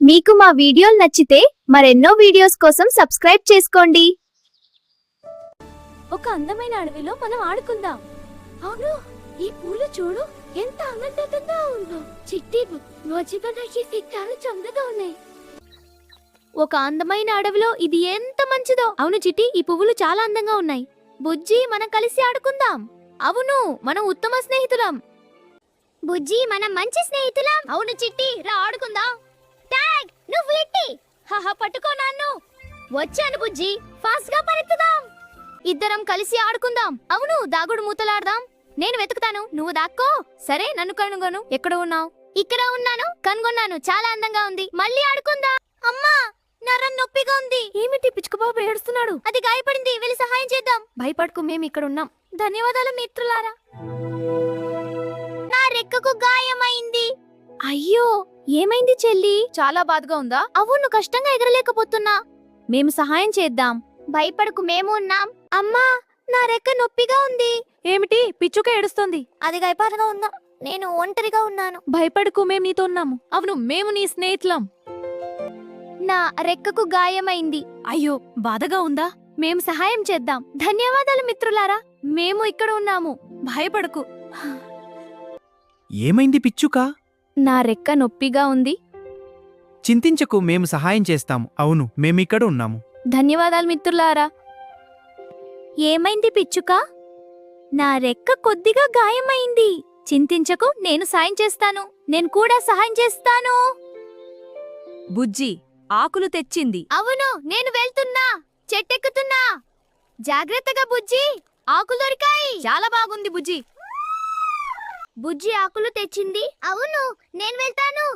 మీకు మా వీడియోలు నచ్చితే మరెన్నో వీడియోస్ కోసం సబ్స్క్రైబ్ చేసుకోండి. ఒక అందమైన అడవిలో మనం ఆడుకుందాం. అవును, ఈ పూలు చూడు ఎంత అందదంగా ఉందో. చిట్టి రోజుబనకి సిక్కాలు చందగా ఉన్నాయి. ఒక అందమైన అడవిలో ఇది ఎంత మంచిదో. అవును చిట్టి, ఈ పువ్వులు చాలా అందంగా ఉన్నాయి. బుజ్జి, మనం కలిసి ఆడుకుందాం. అవును, మనం ఉత్తమ స్నేహితులం. బుజ్జి, మనం మంచి స్నేహితులం. అవును చిట్టి, రా ఆడుకుందాం. టాగ్, నువ్వు ఎట్టి. హహ, పట్టుకో నన్ను. వచ్చాను బుజ్జి, ఫాస్ట్ గా పరిగెత్తుదాం. ఇద్దరం కలిసి ఆడుకుందాం. అవును, దాగుడు మూతలాడదాం. నేను వెతుకుతాను, నువ్వు దాక్కో. సరే, నన్ను కనుగొను. ఎక్కడ ఉన్నావు? ఇక్కడ ఉన్నాను. కనుగొన్నాను. చాలా అందంగా ఉంది. మళ్ళీ ఆడుకుందాం. అమ్మా, నరం నొప్పిగా ఉంది. ఏమిటి, పిచ్చుకబాబు ఏడుస్తున్నాడు. అది గాయపడింది, వెళ్ళి సహాయం చేద్దాం. భయపడకు, మేము ఇక్కడ ఉన్నాం. ధన్యవాదాలు మిత్రులారా. నా రెక్కకు గాయమైంది. అయ్యో, ఏమైంది చెల్లి? చాలా బాధగా ఉందా? అవును, కష్టంగా ఎగరలేకపోతున్నా. మేము సహాయం చేద్దాం. భయపడకు, మేము ఉన్నాం. అమ్మా, నా రెక్క నొప్పిగా ఉంది. ఏమిటి, పిచ్చుక ఏడుస్తోంది. అది గాయపడగా ఉందా? నేను ఒంటరిగా ఉన్నాను. భయపడకు, మేము నీతో ఉన్నాము. అవును, మేము నీ స్నేహితులం. నా రెక్కకు గాయమైంది. అయ్యో, బాధగా ఉందా? మేము సహాయం చేద్దాం. ధన్యవాదాలు మిత్రులారా, మేము ఇక్కడ ఉన్నాము. భయపడకు. ఏమైంది పిచ్చుక? నా రెక్క నొప్పిగా ఉంది. చింతించకు, మేము సహాయం చేస్తాము. అవును, మేమిక్కడ ఉన్నాము. ధన్యవాదాలు మిత్రులారా. ఏమైంది పిచ్చుక? నా రెక్క కొద్దిగా గాయమైంది. చింతించకు, నేను సాయం చేస్తాను. నేను కూడా సహాయం చేస్తాను. బుజ్జి, ఆకులు తెచ్చింది. అవును, నేను వెళ్తున్నా. చెట్టెక్కుతున్నా. జాగ్రత్తగా బుజ్జి, ఆకులు దొరికాయి. చాలా బాగుంది బుజ్జి. బుజ్జి ఆకులు తెచ్చింది. అవును, నేను వెళ్తాను.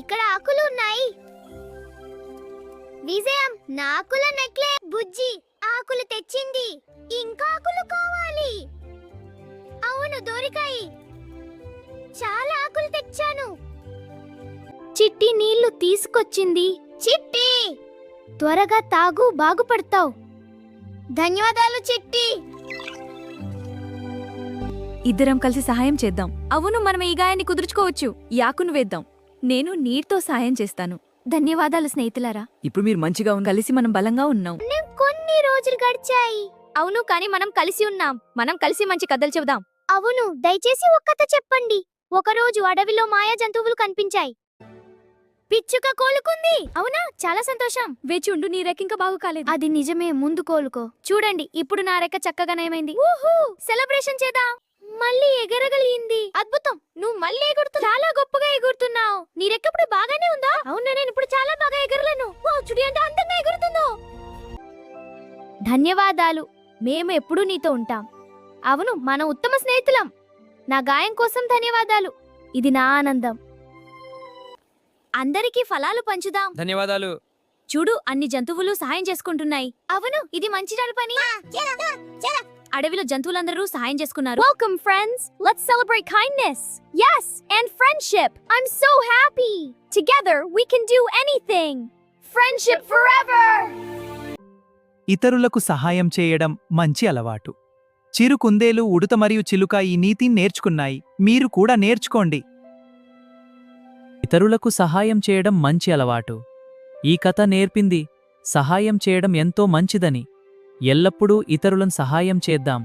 ఇక్కడ ఆకులు ఉన్నాయి. విజయం, నా ఆకుల నెక్లే. బుజ్జి ఆకులు తెచ్చింది. ఇంకా ఆకులు కావాలి. అవును, దొరికాయి. చాలా ఆకులు తెచ్చాను. చిట్టి నీళ్లు తీసుకొచ్చింది. చిట్టి, త్వరగా తాగు, బాగుపడతావు. ధన్యవాదాలు చిట్టి. ఇద్దరం కలిసి సహాయం చేద్దాం. అవును, మనం ఈ గాయాన్ని కుదుర్చుకోవచ్చు. ఈ ఆకును వేద్దాం. నేను నీటితో సహాయం చేస్తాను. ధన్యవాదాలు స్నేహితులారా. ఇప్పుడు మీరు మంచిగా కలిసి మనం బలంగా ఉన్నాం. కొన్ని రోజులు గడిచాయి. అవును, కానీ మనం కలిసి ఉన్నాం. మనం కలిసి మంచి కథలు చెబుదాం. అవును, దయచేసి ఒక కథ చెప్పండి. ఒకరోజు అడవిలో మాయా జంతువులు కనిపించాయి. పిచ్చుక కోలుకుంది. అవునా, చాలా సంతోషం. వేచి ఉండు, నీ రెక్క ఇంకా బాగు కాలేదు. అది నిజమే, ముందు కోలుకో. చూడండి, ఇప్పుడు నా రెక్క చక్కగా నయమైంది. సెలబ్రేషన్ చేద్దాం. మళ్ళీ ఎగరగలిగింది. అద్భుతం, నువ్వు మళ్ళీ ఎగురుతున్నావు. చాలా గొప్పగా ఎగురుతున్నావు. నీ రెక్క ఇప్పుడు బాగానే ఉందా? అవునా, నేను ఇప్పుడు చాలా బాగా ఎగరలేను. చూడు ఎంత అందంగా ఎగురుతుందో. ధన్యవాదాలు, మేము ఎప్పుడూ నీతో ఉంటాం. అవును, మనం ఉత్తమ స్నేహితులం. నా గాయం కోసం ధన్యవాదాలు. ఇది నా ఆనందం. అందరికీ ఫలాలు పంచుదాం. ధన్యవాదాలు. చూడు, అన్ని జంతువులు సహాయం చేసుకుంటున్నాయి. అవును, ఇది మంచి పని. అడవిలో జంతువులందరూ సహాయం చేసుకున్నారు. Welcome friends, let's celebrate kindness. yes and friendship. I'm so happy. Together we can do anything. Friendship forever. ఇతరులకు సహాయం చేయడం మంచి అలవాటు. చిరు కుందేలు, ఉడుత మరియు చిలుక ఈ నీతిని నేర్చుకున్నాయి. మీరు కూడా నేర్చుకోండి. ఇతరులకు సహాయం చేయడం మంచి అలవాటు. ఈ కథ నేర్పింది సహాయం చేయడం ఎంతో మంచిదని. ఎల్లప్పుడూ ఇతరులను సహాయం చేద్దాం.